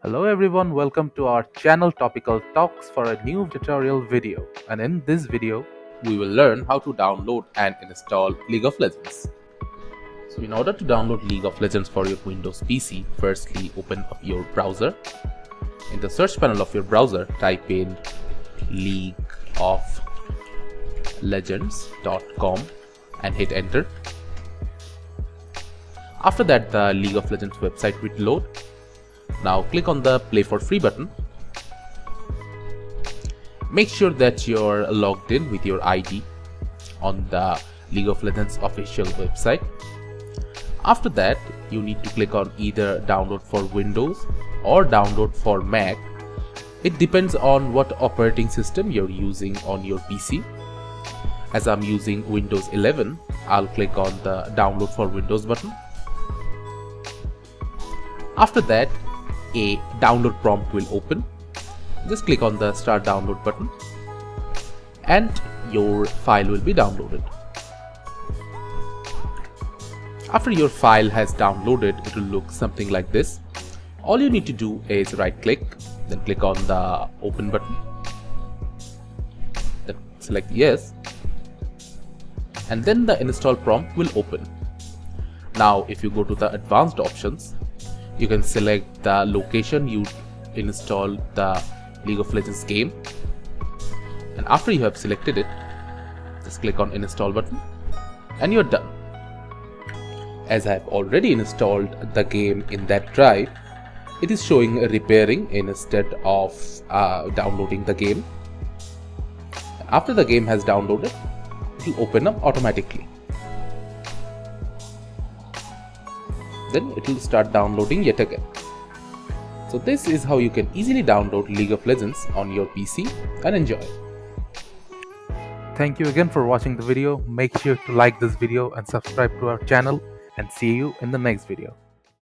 Hello everyone, welcome to our channel Topical Talks for a new tutorial video. And in this video, we will learn how to download and install League of Legends. So in order to download League of Legends for your Windows PC, firstly open up your browser. In the search panel of your browser, type in leagueoflegends.com and hit enter. After that, the League of Legends website will load. Now click on the Play for Free button. Make sure that you're logged in with your ID on the League of Legends official website. After that, you need to click on either download for Windows or download for Mac. It depends on what operating system you're using on your PC. As I'm using Windows 11, I'll click on the download for Windows button. After that, a download prompt will open. Just click on the start download button and your file will be downloaded. After your file has downloaded, it will look something like this. All you need to do is right click, then click on the open button, then select yes, and then the install prompt will open. Now if you go to the advanced options, you can select the location you install the League of Legends game, and after you have selected it, just click on install button and you're done. As I have already installed the game in that drive, it is showing repairing instead of downloading the game. After the game has downloaded, it will open up automatically. Then it will start downloading yet again. So this is how you can easily download League of Legends on your PC and enjoy. thank you again for watching the video. Make sure to like this video and subscribe to our channel, and see you in the next video.